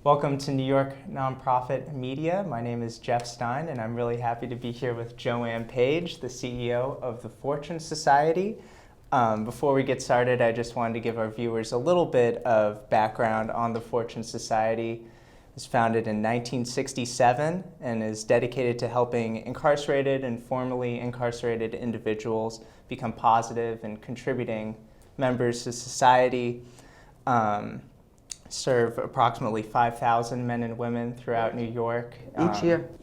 Welcome to New York Nonprofit Media. My name is Jeff Stein, and I'm really happy to be here with JoAnne Page, the CEO of the Fortune Society. Before we get started, I just wanted to give our viewers a little bit of background on the Fortune Society. It was founded in 1967 and is dedicated to helping incarcerated and formerly incarcerated individuals become positive and contributing members to society. Serve approximately 5,000 men and women throughout New York.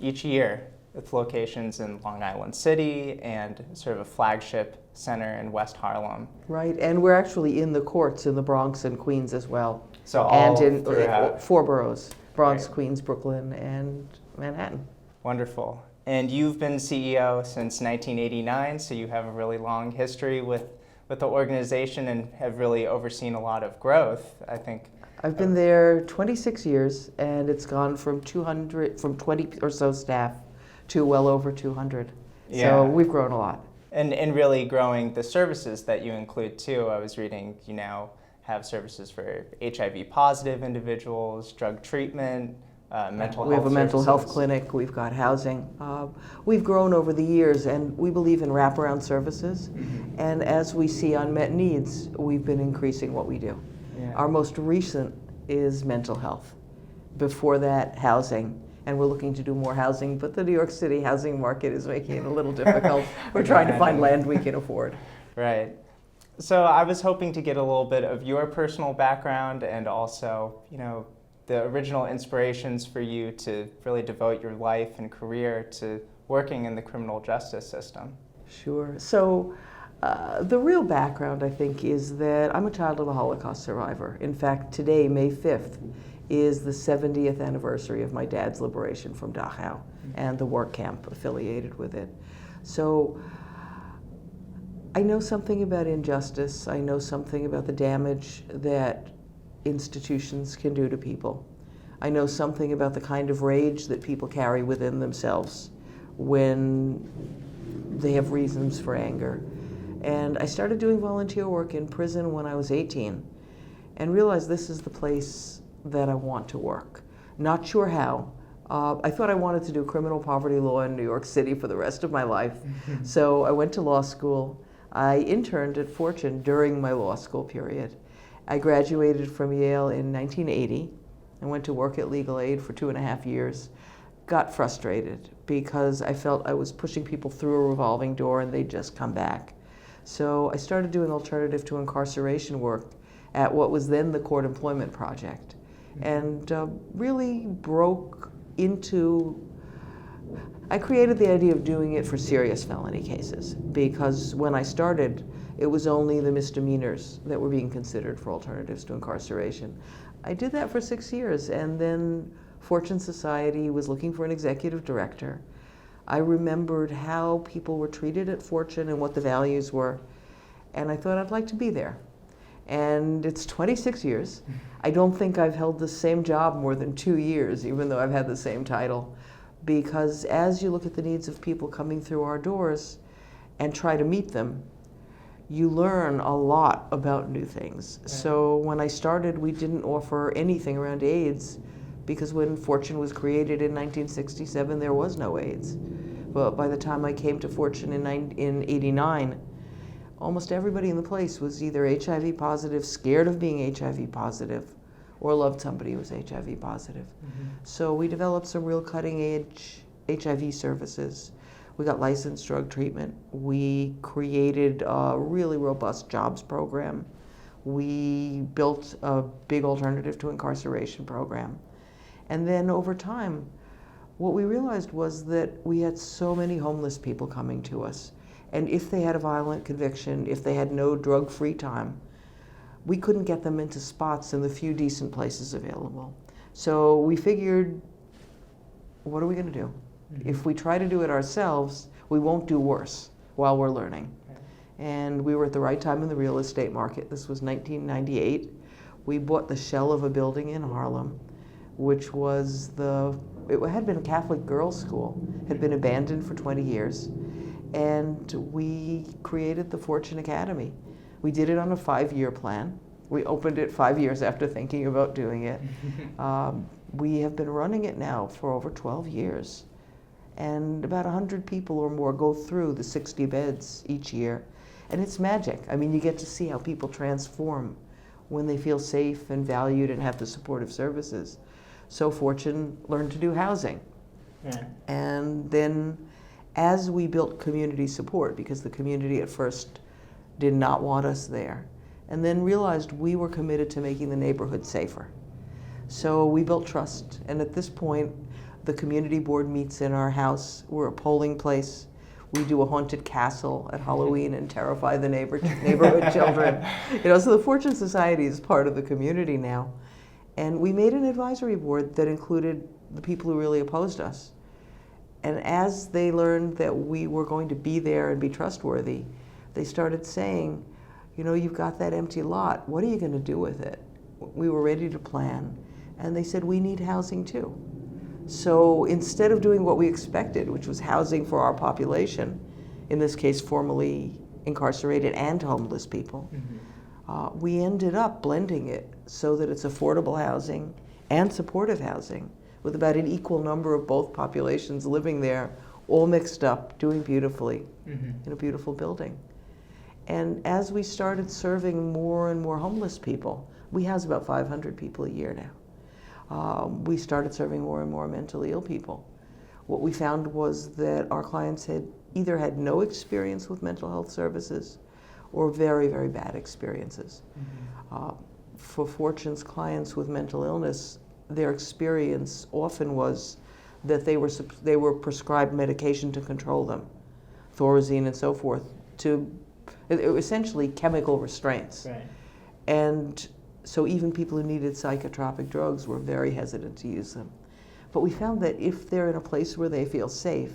Each year, with locations in Long Island City and sort of a flagship center in West Harlem. Right, and we're actually in the courts in the Bronx and Queens as well. So all and in throughout. 4 boroughs, Bronx, Right. Queens, Brooklyn, and Manhattan. Wonderful. And you've been CEO since 1989, so you have a really long history with the organization and have really overseen a lot of growth, I think. I've been there 26 years, and it's gone from 20 or so staff to well over 200. Yeah. So we've grown a lot. And really growing the services that you include too. I was reading you now have services for HIV positive individuals, drug treatment, mental health. We have a mental health services. clinic, we've got housing. We've grown over the years, and we believe in wraparound services. Mm-hmm. And as we see unmet needs, we've been increasing what we do. Yeah. Our most recent is mental health. Before that, housing. And we're looking to do more housing, but the New York City housing market is making it a little difficult. We're trying to find land we can afford. Right. So I was hoping to get a little bit of your personal background and also, the original inspirations for you to really devote your life and career to working in the criminal justice system. Sure. So the real background, I think, is that I'm a child of a Holocaust survivor. In fact, today, May 5th, is the 70th anniversary of my dad's liberation from Dachau and the work camp affiliated with it. So I know something about injustice. I know something about the damage that institutions can do to people. I know something about the kind of rage that people carry within themselves when they have reasons for anger. And I started doing volunteer work in prison when I was 18 and realized this is the place that I want to work. Not sure how. I thought I wanted to do criminal poverty law in New York City for the rest of my life. So I went to law school. I interned at Fortune during my law school period. I graduated from Yale in 1980 and went to work at Legal Aid for 2.5 years. Got frustrated because I felt I was pushing people through a revolving door and they'd just come back. So I started doing alternative to incarceration work at what was then the Court Employment Project, and really broke into, I created the idea of doing it for serious felony cases, because when I started, it was only the misdemeanors that were being considered for alternatives to incarceration. I did that for 6 years, and then Fortune Society was looking for an executive director. I remembered how people were treated at Fortune and what the values were, and I thought I'd like to be there. And it's 26 years. I don't think I've held the same job more than 2 years, even though I've had the same title, because as you look at the needs of people coming through our doors and try to meet them, you learn a lot about new things. Right. So when I started, we didn't offer anything around AIDS, because when Fortune was created in 1967, there was no AIDS. But by the time I came to Fortune in '89, almost everybody in the place was either HIV positive, scared of being HIV positive, or loved somebody who was HIV positive. Mm-hmm. So we developed some real cutting-edge HIV services. We got licensed drug treatment. We created a really robust jobs program. We built a big alternative to incarceration program. And then over time, what we realized was that we had so many homeless people coming to us. And if they had a violent conviction, if they had no drug-free time, we couldn't get them into spots in the few decent places available. So we figured, what are we going to do? Mm-hmm. If we try to do it ourselves, we won't do worse while we're learning. Okay. And we were at the right time in the real estate market. This was 1998. We bought the shell of a building in Harlem, which was it had been a Catholic girls' school, had been abandoned for 20 years. And we created the Fortune Academy. We did it on a 5-year plan. We opened it 5 years after thinking about doing it. We have been running it now for over 12 years. And about 100 people or more go through the 60 beds each year. And it's magic. I mean, you get to see how people transform when they feel safe and valued and have the supportive services. So Fortune learned to do housing. Yeah. And then as we built community support, because the community at first did not want us there, and then realized we were committed to making the neighborhood safer. So we built trust, and at this point, the community board meets in our house. We're a polling place. We do a haunted castle at Halloween and terrify the neighborhood children. So the Fortune Society is part of the community now. And we made an advisory board that included the people who really opposed us. And as they learned that we were going to be there and be trustworthy, they started saying, you've got that empty lot. What are you going to do with it? We were ready to plan. And they said, we need housing too. So instead of doing what we expected, which was housing for our population, in this case formerly incarcerated and homeless people, we ended up blending it so that it's affordable housing and supportive housing with about an equal number of both populations living there, all mixed up, doing beautifully in a beautiful building. And as we started serving more and more homeless people, we house about 500 people a year now. We started serving more and more mentally ill people. What we found was that our clients had either had no experience with mental health services or very, very bad experiences. For Fortune's clients with mental illness, their experience often was that they were prescribed medication to control them, Thorazine and so forth, essentially chemical restraints. Right. And so even people who needed psychotropic drugs were very hesitant to use them. But we found that if they're in a place where they feel safe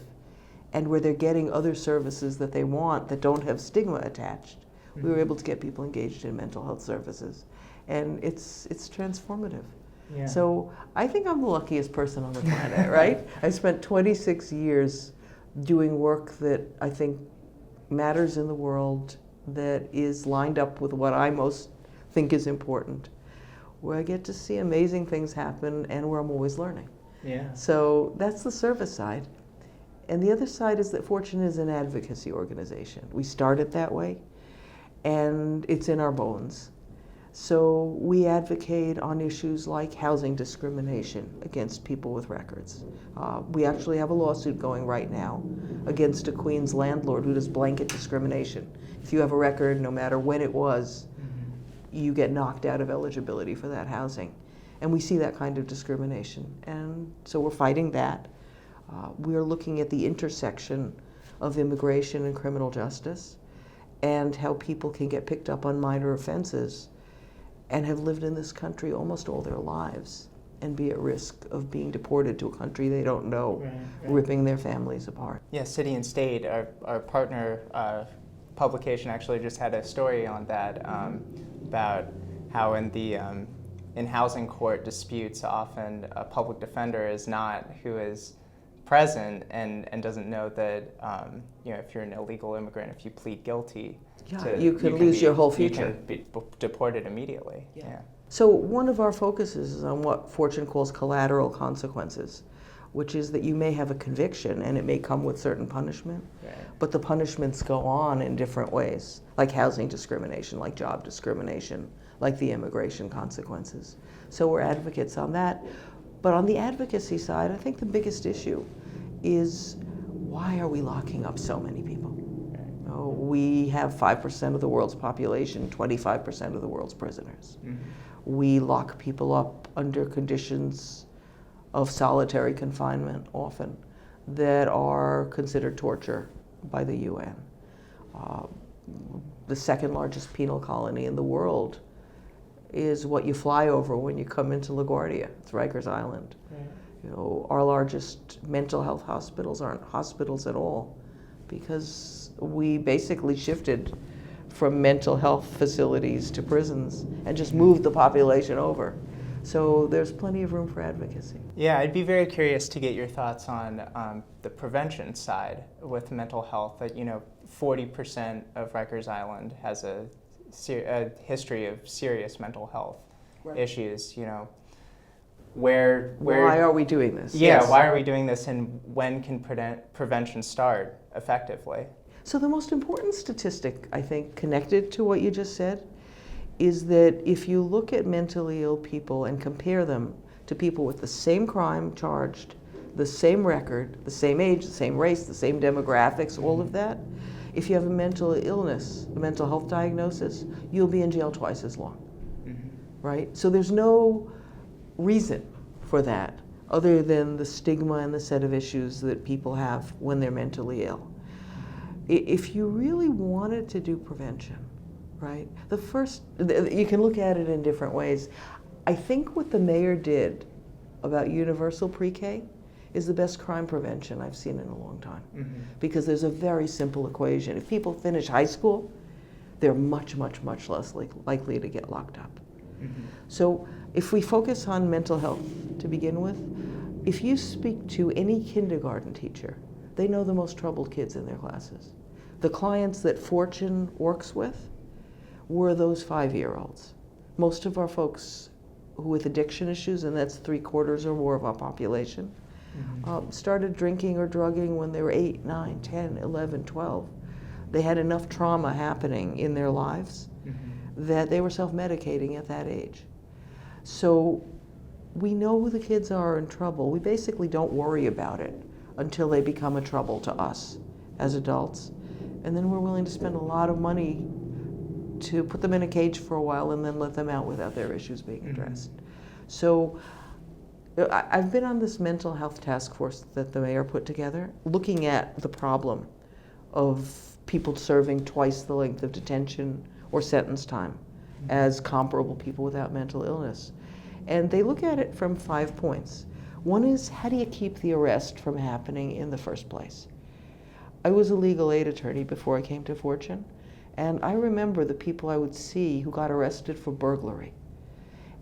and where they're getting other services that they want that don't have stigma attached, we were able to get people engaged in mental health services. And it's transformative. Yeah. So I think I'm the luckiest person on the planet, right? I spent 26 years doing work that I think matters in the world, that is lined up with what I most think is important, where I get to see amazing things happen and where I'm always learning. Yeah. So that's the service side. And the other side is that Fortune is an advocacy organization. We started that way, and it's in our bones. So we advocate on issues like housing discrimination against people with records. We actually have a lawsuit going right now against a Queens landlord who does blanket discrimination. If you have a record, no matter when it was, you get knocked out of eligibility for that housing. And we see that kind of discrimination. And so we're fighting that. We are looking at the intersection of immigration and criminal justice and how people can get picked up on minor offenses and have lived in this country almost all their lives and be at risk of being deported to a country they don't know, ripping their families apart. Yeah, City and State, our partner publication actually just had a story on that about how in housing court disputes often a public defender is not who is present and doesn't know that if you're an illegal immigrant, if you plead guilty, you can lose your whole future. You can be deported immediately. Yeah. So one of our focuses is on what Fortune calls collateral consequences, which is that you may have a conviction and it may come with certain punishment, but the punishments go on in different ways, like housing discrimination, like job discrimination, like the immigration consequences. So we're advocates on that. But on the advocacy side, I think the biggest issue is, why are we locking up so many people? We have 5% of the world's population, 25% of the world's prisoners. We lock people up under conditions of solitary confinement often that are considered torture by the UN. The second largest penal colony in the world is what you fly over when you come into LaGuardia. It's Rikers Island. Our largest mental health hospitals aren't hospitals at all, because we basically shifted from mental health facilities to prisons and just moved the population over. So there's plenty of room for advocacy. Yeah, I'd be very curious to get your thoughts on the prevention side with mental health. That 40% of Rikers Island has a a history of serious mental health Right. issues, where Why are we doing this? Yeah, Yes. why are we doing this, and when can prevention start effectively? So the most important statistic, I think, connected to what you just said, is that if you look at mentally ill people and compare them to people with the same crime charged, the same record, the same age, the same race, the same demographics, all of that, if you have a mental illness, a mental health diagnosis, you'll be in jail twice as long, right? So there's no reason for that other than the stigma and the set of issues that people have when they're mentally ill. If you really wanted to do prevention, right, you can look at it in different ways. I think what the mayor did about universal pre-K is the best crime prevention I've seen in a long time. Because there's a very simple equation. If people finish high school, they're much, much, much less likely to get locked up. So if we focus on mental health to begin with, if you speak to any kindergarten teacher, they know the most troubled kids in their classes. The clients that Fortune works with were those 5-year-olds. Most of our folks with addiction issues, and that's 3/4 or more of our population, started drinking or drugging when they were 8, 9, 10, 11, 12. They had enough trauma happening in their lives that they were self-medicating at that age. So we know who the kids are in trouble. We basically don't worry about it until they become a trouble to us as adults. And then we're willing to spend a lot of money to put them in a cage for a while and then let them out without their issues being addressed. So I've been on this mental health task force that the mayor put together, looking at the problem of people serving twice the length of detention or sentence time as comparable people without mental illness. And they look at it from 5 points. One is, how do you keep the arrest from happening in the first place? I was a legal aid attorney before I came to Fortune, and I remember the people I would see who got arrested for burglary.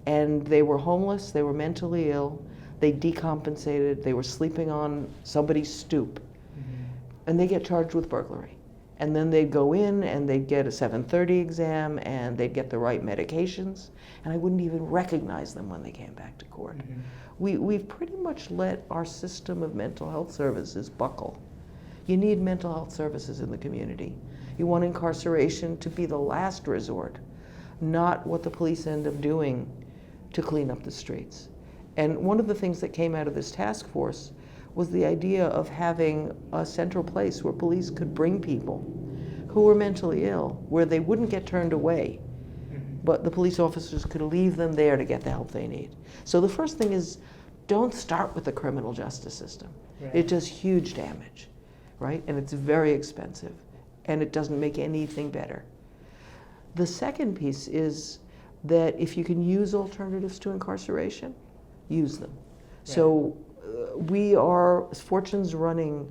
And they were homeless, they were mentally ill, they decompensated, they were sleeping on somebody's stoop, and they get charged with burglary. And then they'd go in and they'd get a 730 exam and they'd get the right medications, and I wouldn't even recognize them when they came back to court. We've pretty much let our system of mental health services buckle. You need mental health services in the community. You want incarceration to be the last resort, not what the police end up doing to clean up the streets. And one of the things that came out of this task force was the idea of having a central place where police could bring people who were mentally ill, where they wouldn't get turned away, but the police officers could leave them there to get the help they need. So the first thing is, don't start with the criminal justice system. Right. It does huge damage, right? And it's very expensive, and it doesn't make anything better. The second piece is that if you can use alternatives to incarceration, use them. Right. So Fortune's running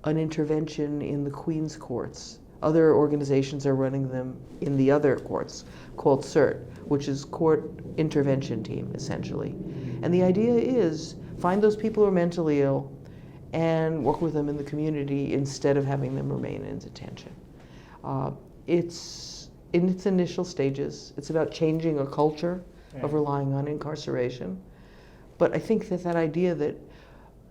an intervention in the Queen's courts. Other organizations are running them in the other courts, called CERT, which is Court Intervention Team, essentially. And the idea is, find those people who are mentally ill and work with them in the community instead of having them remain in detention. It's in its initial stages. It's about changing a culture of relying on incarceration. But I think that idea that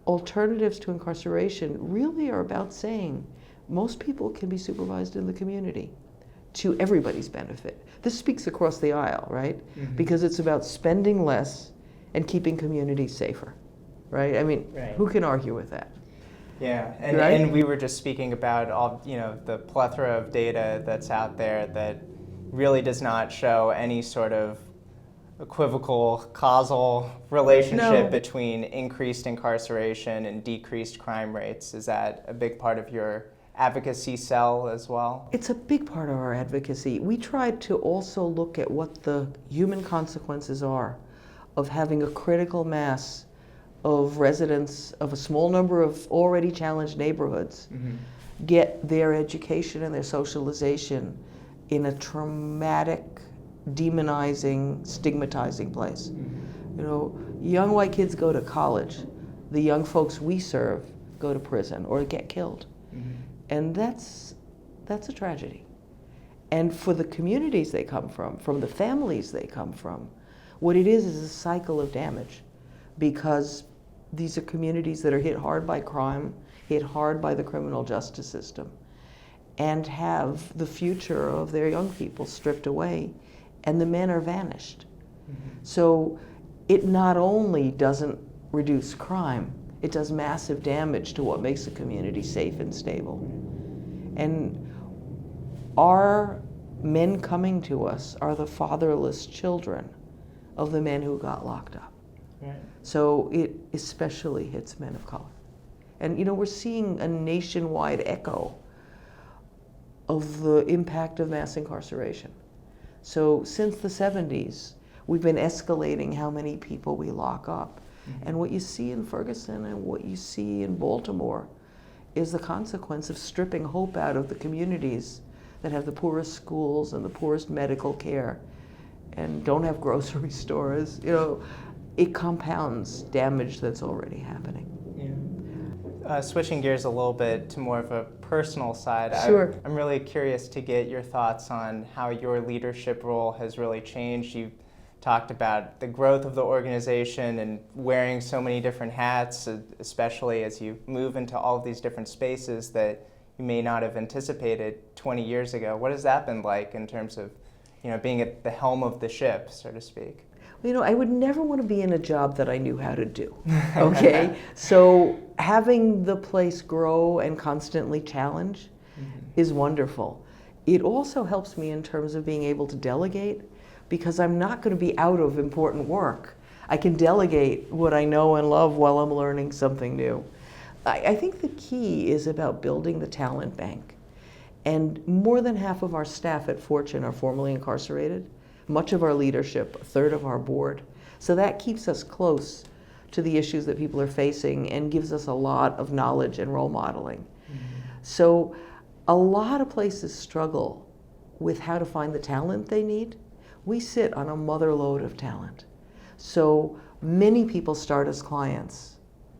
alternatives to incarceration really are about saying most people can be supervised in the community to everybody's benefit. This speaks across the aisle, right? Because it's about spending less and keeping communities safer, right? I mean, who can argue with that? Yeah, and, right? And we were just speaking about all, the plethora of data that's out there that really does not show any sort of equivocal causal relationship between increased incarceration and decreased crime rates. Is that a big part of your advocacy cell as well? It's a big part of our advocacy. We tried to also look at what the human consequences are of having a critical mass of residents of a small number of already challenged neighborhoods get their education and their socialization in a traumatic, demonizing, stigmatizing place. Young white kids go to college. The young folks we serve go to prison or get killed. And that's a tragedy. And for the communities they come from the families they come from, what it is a cycle of damage, because these are communities that are hit hard by crime, hit hard by the criminal justice system, and have the future of their young people stripped away, and the men are vanished. So it not only doesn't reduce crime, it does massive damage to what makes a community safe and stable. And our men coming to us are the fatherless children of the men who got locked up. Right. So it especially hits men of color. And you know, we're seeing a nationwide echo of the impact of mass incarceration. So since the 70s, we've been escalating how many people we lock up. And what you see in Ferguson and what you see in Baltimore is the consequence of stripping hope out of the communities that have the poorest schools and the poorest medical care and don't have grocery stores. You know, it compounds damage that's already happening. Switching gears a little bit to more of a personal side, Sure. I'm really curious to get your thoughts on how your leadership role has really changed. You've talked about the growth of the organization and wearing so many different hats, especially as you move into all of these different spaces that you may not have anticipated 20 years ago. What has that been like in terms of, being at the helm of the ship, so to speak? You know, I would never want to be in a job that I knew how to do, okay? So having the place grow and constantly challenge is wonderful. It also helps me in terms of being able to delegate, because I'm not going to be out of important work. I can delegate what I know and love while I'm learning something new. I think the key is about building the talent bank. And more than half of our staff at Fortune are formerly incarcerated. Much of our leadership, a third of our board. So that keeps us close to the issues that people are facing and gives us a lot of knowledge and role modeling. So a lot of places struggle with how to find the talent they need. We sit on a mother lode of talent. So many people start as clients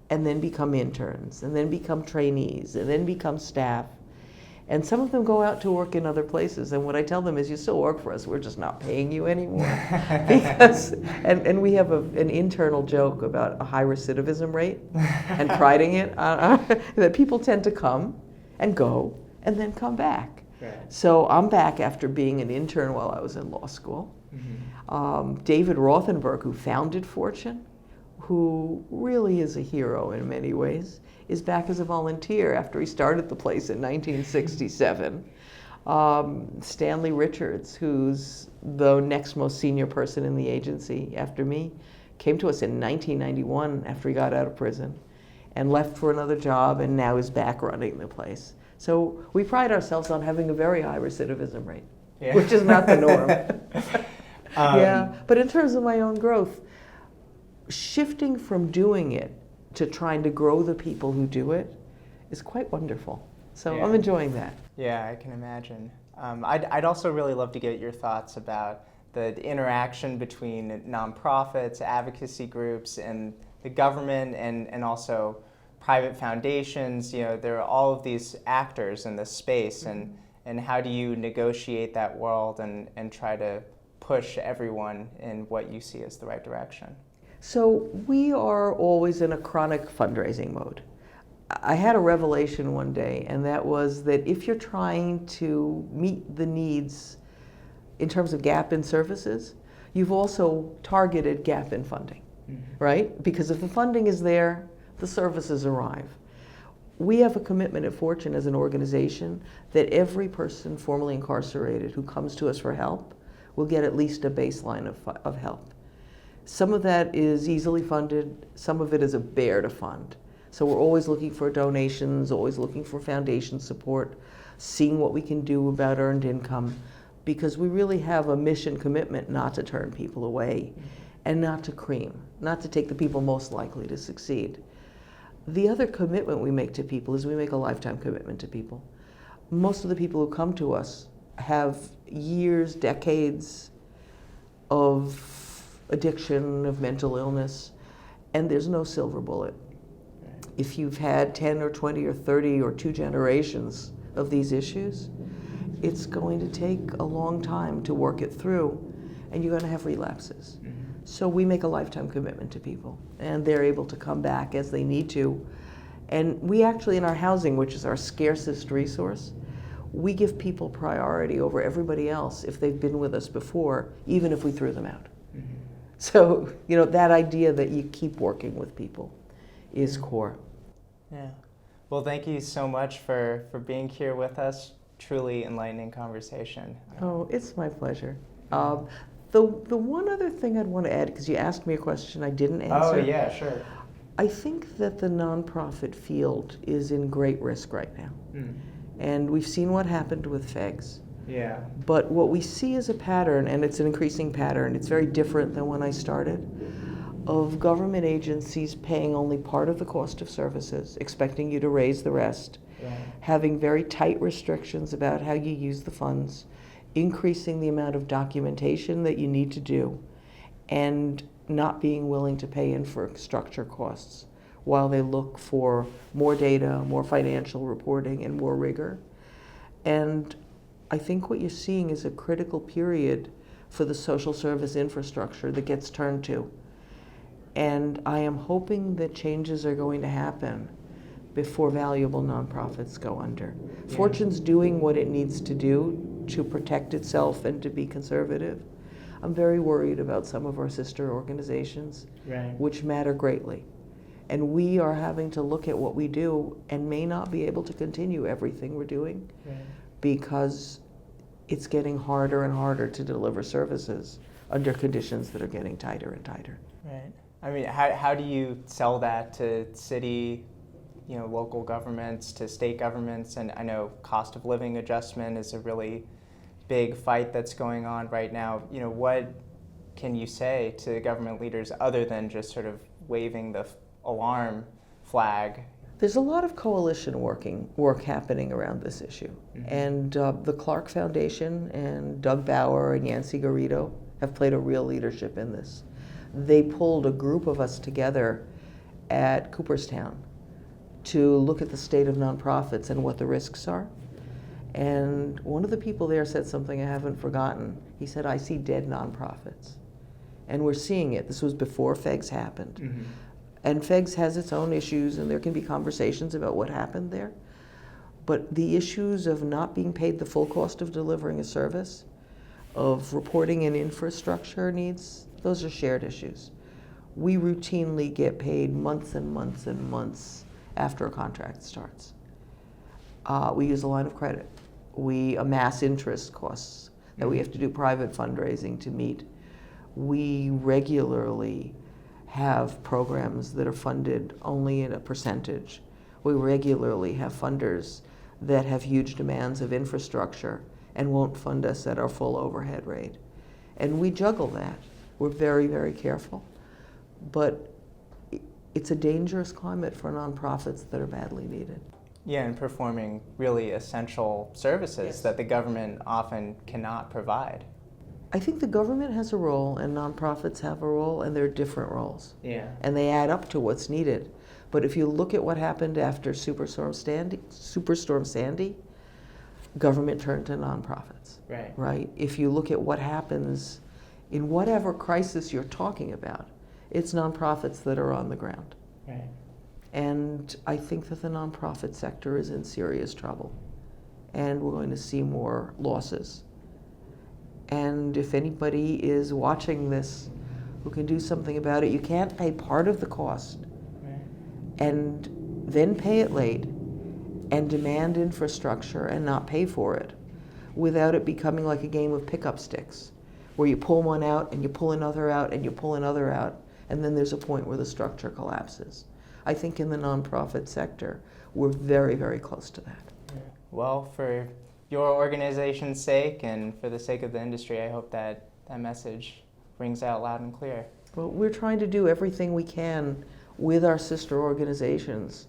and then become interns and then become trainees and then become staff. And some of them go out to work in other places. And what I tell them is, you still work for us, we're just not paying you anymore. Because, and we have an internal joke about a high recidivism rate and priding it, that people tend to come and go and then come back. Right. So I'm back after being an intern while I was in law school. David Rothenberg, who founded Fortune, who really is a hero in many ways, is back as a volunteer after he started the place in 1967. Stanley Richards, who's the next most senior person in the agency after me, came to us in 1991 after he got out of prison and left for another job and now is back running the place. So we pride ourselves on having a very high recidivism rate, which is not the norm. Yeah, but in terms of my own growth, shifting from doing it to trying to grow the people who do it is quite wonderful. So I'm enjoying that. Yeah, I can imagine. I'd also really love to get your thoughts about the interaction between nonprofits, advocacy groups, and the government, and also private foundations. There are all of these actors in this space, and how do you negotiate that world and try to push everyone in what you see as the right direction? So we are always in a chronic fundraising mode. I had a revelation one day, and that was that if you're trying to meet the needs in terms of gap in services, you've also targeted gap in funding, right? Because if the funding is there, the services arrive. We have a commitment at Fortune as an organization that every person formerly incarcerated who comes to us for help will get at least a baseline of help. Some of that is easily funded, some of it is a bear to fund. So we're always looking for donations, always looking for foundation support, seeing what we can do about earned income, because we really have a mission commitment not to turn people away and not to cream, not to take the people most likely to succeed. The other commitment we make to people is we make a lifetime commitment to people. Most of the people who come to us have years, decades of addiction, of mental illness, and there's no silver bullet. If you've had 10 or 20 or 30 or 2 generations of these issues, it's going to take a long time to work it through, and you're going to have relapses. So we make a lifetime commitment to people, and they're able to come back as they need to. And we actually, in our housing, which is our scarcest resource, we give people priority over everybody else if they've been with us before, even if we threw them out. So, that idea that you keep working with people is core. Yeah. Well, thank you so much for being here with us. Truly enlightening conversation. Oh, it's my pleasure. The one other thing I'd want to add, because you asked me a question I didn't answer. Oh, yeah, sure. I think that the nonprofit field is in great risk right now. And we've seen what happened with FEGS. Yeah. But what we see is a pattern, and it's an increasing pattern, it's very different than when I started, of government agencies paying only part of the cost of services, expecting you to raise the rest, having very tight restrictions about how you use the funds, increasing the amount of documentation that you need to do, and not being willing to pay infrastructure costs while they look for more data, more financial reporting, and more rigor. And I think what you're seeing is a critical period for the social service infrastructure that gets turned to. And I am hoping that changes are going to happen before valuable nonprofits go under. Yeah. Fortune's doing what it needs to do to protect itself and to be conservative. I'm very worried about some of our sister organizations, which matter greatly. And we are having to look at what we do and may not be able to continue everything we're doing because it's getting harder and harder to deliver services under conditions that are getting tighter and tighter. Right. I mean, how do you sell that to city, local governments, to state governments? And I know cost of living adjustment is a really big fight that's going on right now. What can you say to government leaders other than just sort of waving the alarm flag? There's a lot of coalition work happening around this issue. And the Clark Foundation and Doug Bauer and Yancy Garrido have played a real leadership in this. They pulled a group of us together at Cooperstown to look at the state of nonprofits and what the risks are. And one of the people there said something I haven't forgotten. He said, "I see dead nonprofits." And we're seeing it. This was before FEGS happened. And FEGS has its own issues, and there can be conversations about what happened there. But the issues of not being paid the full cost of delivering a service, of reporting and infrastructure needs, those are shared issues. We routinely get paid months and months and months after a contract starts. We use a line of credit. We amass interest costs that we have to do private fundraising to meet. We regularly have programs that are funded only at a percentage. We regularly have funders that have huge demands of infrastructure and won't fund us at our full overhead rate. And we juggle that. We're very, very careful. But it's a dangerous climate for nonprofits that are badly needed. Yeah, and performing really essential services that the government often cannot provide. I think the government has a role and nonprofits have a role, and they're different roles. Yeah. And they add up to what's needed. But if you look at what happened after Superstorm Sandy, government turned to nonprofits. Right? If you look at what happens in whatever crisis you're talking about, it's nonprofits that are on the ground. Right. And I think that the nonprofit sector is in serious trouble. And we're going to see more losses. And if anybody is watching this who can do something about it, you can't pay part of the cost and then pay it late and demand infrastructure and not pay for it without it becoming like a game of pickup sticks where you pull one out and you pull another out and you pull another out, and then there's a point where the structure collapses. I think in the nonprofit sector, we're very, very close to that. Well, for your organization's sake and for the sake of the industry, I hope that message rings out loud and clear. Well, we're trying to do everything we can with our sister organizations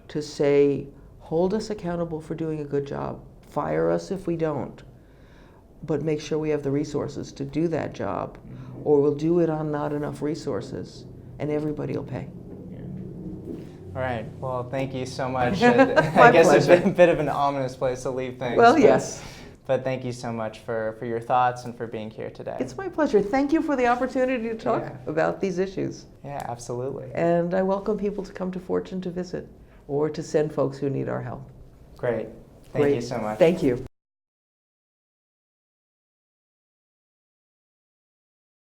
to say, hold us accountable for doing a good job. Fire us if we don't, but make sure we have the resources to do that job, or we'll do it on not enough resources, and everybody will pay. All right. Well, thank you so much. I guess pleasure. It's a bit of an ominous place to leave things. Well, yes. But thank you so much for your thoughts and for being here today. It's my pleasure. Thank you for the opportunity to talk Yeah. about these issues. Yeah, absolutely. And I welcome people to come to Fortune to visit or to send folks who need our help. Great. Thank Great. you so much. Thank you.